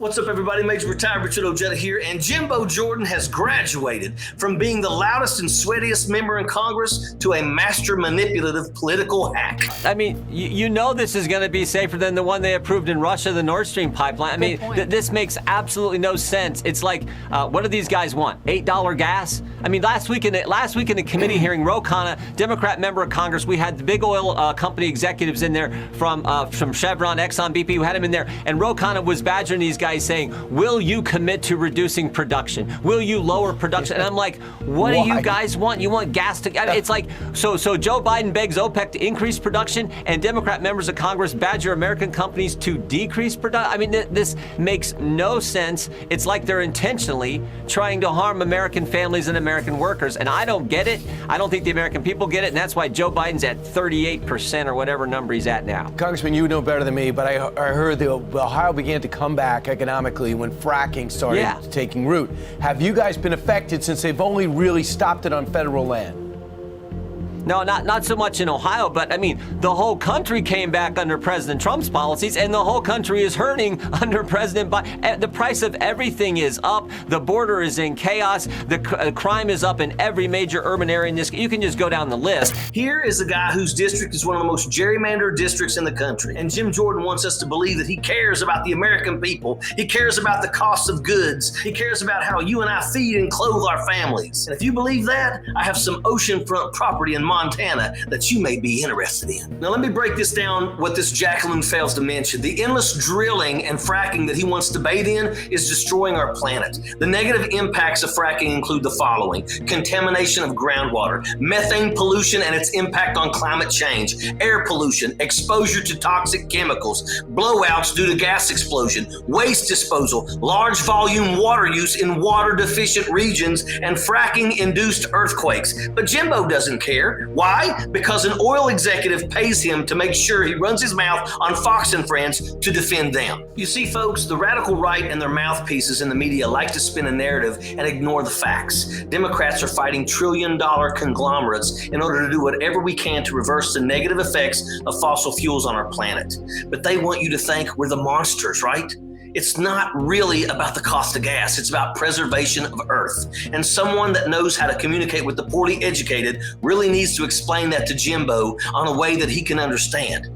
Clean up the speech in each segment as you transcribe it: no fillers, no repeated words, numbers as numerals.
What's up, everybody? Major Retired Richard Ojeda here, and Jimbo Jordan has graduated from being the loudest and sweatiest member in Congress to a master manipulative political hack. I mean, you know this is going to be safer than the one they approved in Russia, the Nord Stream pipeline. I mean, this makes absolutely no sense. It's like, what do these guys want? $8 gas? I mean, last week in the committee hearing, Ro Khanna, Democrat member of Congress, we had the big oil company executives in there from Chevron, Exxon, BP. We had them in there, and Ro Khanna was badgering these guys, saying, will you commit to reducing production? Will you lower production? And I'm like, what do you guys want? You want gas to, it's like, so Joe Biden begs OPEC to increase production, and Democrat members of Congress badger American companies to decrease production. I mean, this makes no sense. It's like they're intentionally trying to harm American families and American workers, and I don't get it. I don't think the American people get it, and that's why Joe Biden's at 38% or whatever number he's at now. Congressman, you know better than me, but I heard the Ohio began to come back economically when fracking started taking root. Have you guys been affected since they've only really stopped it on federal land? No, not so much in Ohio, but I mean, the whole country came back under President Trump's policies, and the whole country is hurting under President Biden. The price of everything is up. The border is in chaos. The crime is up in every major urban area in this. You can just go down the list. Here is a guy whose district is one of the most gerrymandered districts in the country. And Jim Jordan wants us to believe that he cares about the American people. He cares about the cost of goods. He cares about how you and I feed and clothe our families. And if you believe that, I have some oceanfront property in Montana that you may be interested in. Now let me break this down, what this Jacqueline fails to mention. The endless drilling and fracking that he wants to bathe in is destroying our planet. The negative impacts of fracking include the following: contamination of groundwater, methane pollution and its impact on climate change, air pollution, exposure to toxic chemicals, blowouts due to gas explosion, waste disposal, large volume water use in water deficient regions, and fracking induced earthquakes. But Jimbo doesn't care. Why? Because an oil executive pays him to make sure he runs his mouth on Fox and Friends to defend them. You see, folks, the radical right and their mouthpieces in the media like to spin a narrative and ignore the facts. Democrats are fighting trillion-dollar conglomerates in order to do whatever we can to reverse the negative effects of fossil fuels on our planet. But they want you to think we're the monsters, right? It's not really about the cost of gas. It's about preservation of Earth. And someone that knows how to communicate with the poorly educated really needs to explain that to Jimbo on a way that he can understand.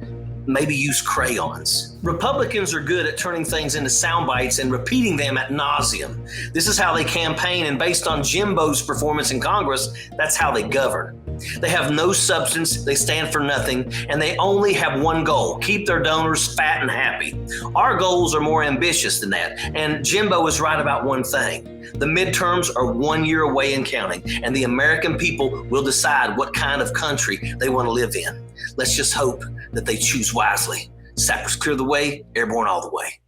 Maybe use crayons. Republicans are good at turning things into sound bites and repeating them ad nauseum. This is how they campaign, and based on Jimbo's performance in Congress, that's how they govern. They have no substance, they stand for nothing, and they only have one goal: keep their donors fat and happy. Our goals are more ambitious than that, and Jimbo is right about one thing. The midterms are 1 year away and counting, and the American people will decide what kind of country they want to live in. Let's just hope that they choose wisely. Sappers clear the way, airborne all the way.